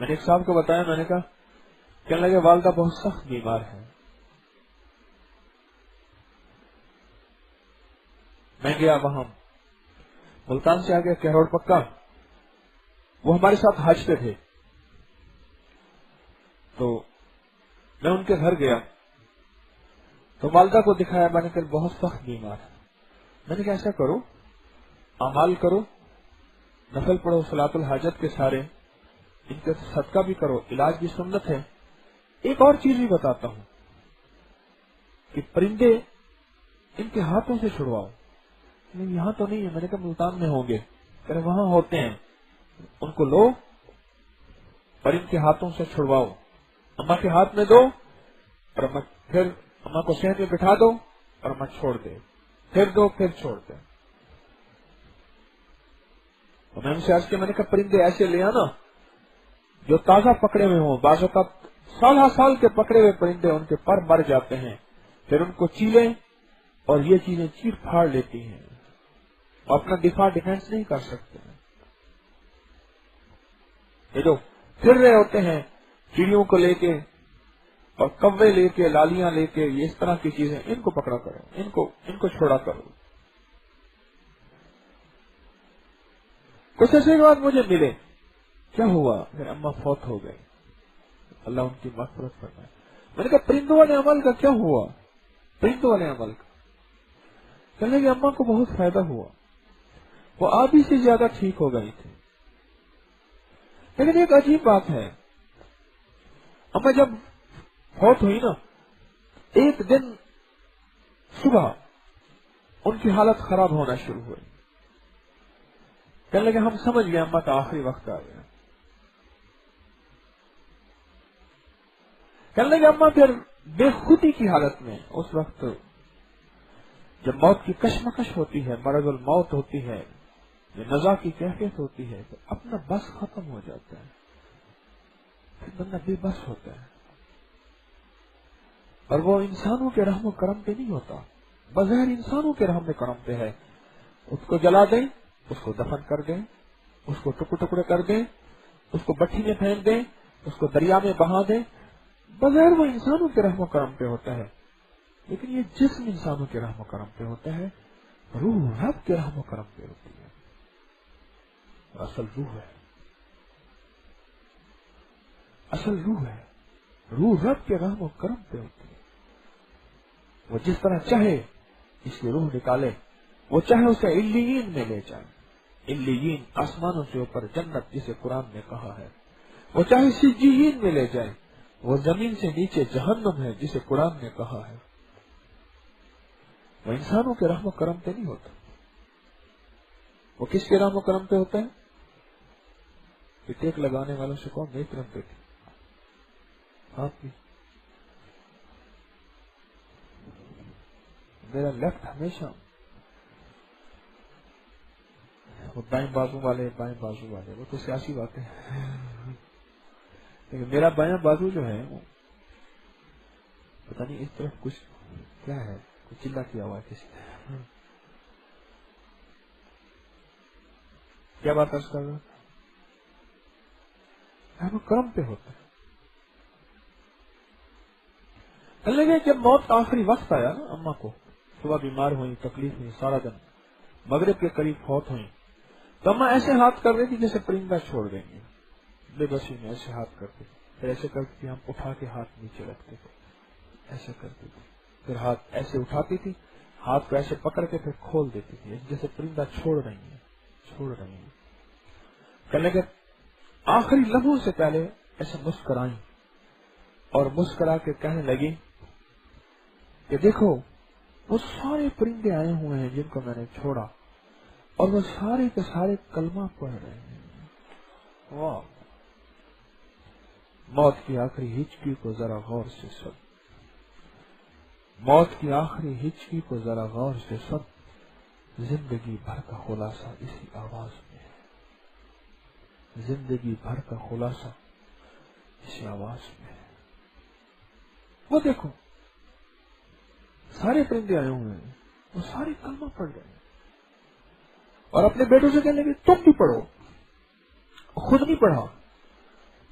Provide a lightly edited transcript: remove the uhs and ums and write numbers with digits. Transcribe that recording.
میں نے ایک صاحب کو بتایا، میں نے کہا، کہنے لگے والدہ بہت سخت بیمار ہے. میں گیا وہاں، ملتان سے آگے کہروڑ پکا، وہ ہمارے ساتھ حج پہ تھے، تو میں ان کے گھر گیا تو والدہ کو دکھایا، میں نے کہا بہت سخت بیمار ہے. میں نے کہا ایسا کرو، اعمال کرو، نفل پڑھو صلاۃ الحاجت کے سارے، ان کے صدقہ بھی کرو، علاج بھی سنت ہے. ایک اور چیز بھی بتاتا ہوں کہ پرندے ان کے ہاتھوں سے چھڑواؤ. نہیں یہاں تو نہیں ہے. میں نے کہا ملتان میں ہوں گے. کہ وہاں ہوتے ہیں، ان کو لو اور ان کے ہاتھوں سے چھڑواؤ، اما کے ہاتھ میں دو اور پھر اما کو سہن میں بٹھا دو اور اما چھوڑ دے، پھر دو پھر چھوڑ دے. تو میں ان سے عرض کیا، میں نے کہا پرندے ایسے لے آنا جو تازہ پکڑے ہوئے ہوں. بعض اوقات سال کے پکڑے ہوئے پرندے ان کے پر مر جاتے ہیں، پھر ان کو چیلیں اور یہ چیزیں چیر پھاڑ لیتی ہیں، اپنا دفاع ڈیفینس نہیں کر سکتے. یہ جو پھر رہے ہوتے ہیں چڑیوں کو لے کے اور کوے لے کے، لالیاں لے کے، یہ اس طرح کی چیزیں، ان کو پکڑا کرو، ان کو چھوڑا کرو. کچھ ایسے بعد مجھے ملے، کیا ہوا؟ میرے اما فوت ہو گئے، اللہ ان کی مغفرت فرمائے. میں نے کہا پرندوں والے عمل کا کیا ہوا؟ پرندوں والے عمل کا کہنے لگے اما کو بہت فائدہ ہوا، وہ آدھی سے زیادہ ٹھیک ہو گئی تھی. لیکن ایک عجیب بات ہے، اما جب فوت ہوئی نا، ایک دن صبح ان کی حالت خراب ہونا شروع ہوئی. کہنے لگے ہم سمجھ گئے اما کا آخری وقت آ گیا. کہنے لگے اما پھر بے خودی کی حالت میں، اس وقت جب موت کی کشمکش ہوتی ہے، مرض الموت ہوتی ہے، نزا کی کیفیت ہوتی ہے، تو اپنا بس ختم ہو جاتا ہے، پھر بندہ بے بس ہوتا ہے. اور وہ انسانوں کے رحم و کرم پہ نہیں ہوتا، بظاہر انسانوں کے رحم و کرم پہ ہے. اس کو جلا دیں، اس کو دفن کر دیں، اس کو ٹکڑے ٹکڑے کر دیں، اس کو بٹھی میں پھینک دیں، اس کو دریا میں بہا دیں، بظاہر وہ انسانوں کے رحم و کرم پہ ہوتا ہے. لیکن یہ جسم انسانوں کے رحم و کرم پہ ہوتا ہے، روح رب کے رحم و کرم پہ ہوتی ہے. اصل روح ہے، اصل روح ہے، روح رب کے رحم و کرم پہ ہوتی ہے. وہ جس طرح چاہے اس کی روح نکالے، وہ چاہے اسے علیین میں لے جائے، علیین آسمانوں سے اوپر جنت جسے قرآن نے کہا ہے، وہ چاہے سجین میں لے جائے، وہ زمین سے نیچے جہنم ہے جسے قرآن نے کہا ہے. وہ انسانوں کے رحم و کرم پہ نہیں ہوتا. وہ کس کے رحم و کرم پہ ہوتا ہے؟ کہ ٹیک لگانے والوں سے کون نیک رنگ پہ تھی آپ بھی. میرا لیفٹ ہمیشہ وہ دائیں بازو والے، بائیں بازو والے، وہ تو سیاسی باتیں ہیں، لیکن میرا بائیں بازو جو ہے وہ پتہ نہیں اس طرف کچھ کیا ہے، کچھ چلا کیا ہوا ہے کسی نے. کیا بات عرض کر رہا ہے؟ وہ کرم پہ ہوتا ہے. لگے جب موت کا آخری وقت آیا نا، اما کو صبح بیمار ہوئی، تکلیف ہوئی، سارا دن مغرب کے قریب فوت ہوئی، تو اما ایسے ہاتھ کر رہی تھی جیسے پرندہ چھوڑ دیں گے، بے بسی میں ایسے ہاتھ کرتے، پھر ایسے کرتی تھی، ہم اٹھا کے ہاتھ نیچے رکھتے تھے، ایسے کرتی تھی، پھر ہاتھ ایسے اٹھاتی تھی، ہاتھ کو ایسے پکڑ کے پھر کھول دیتی تھی جیسے پرندہ چھوڑ رہی ہیں، چھوڑ رہی ہیں. کہنے لگے آخری لمحوں سے پہلے ایسے مسکرائیں اور مسکرا کے کہنے لگی کہ دیکھو وہ سارے پرندے آئے ہوئے ہیں جن کو میں نے چھوڑا، اور وہ سارے کے سارے کلمہ پڑھ رہے ہیں. واہ، موت کی آخری ہچکی کو ذرا غور سے سن، موت کی آخری ہچکی کو ذرا غور سے سن، زندگی بھر کا خلاصہ اسی آواز میں ہے، زندگی بھر کا خلاصہ اسی آواز میں ہے. وہ دیکھو سارے پرندے آئے ہوئے ہیں، وہ سارے کلمہ پڑھ رہے ہیں، اور اپنے بیٹوں سے کہنے لگے تم بھی پڑھو. خود نہیں پڑھا،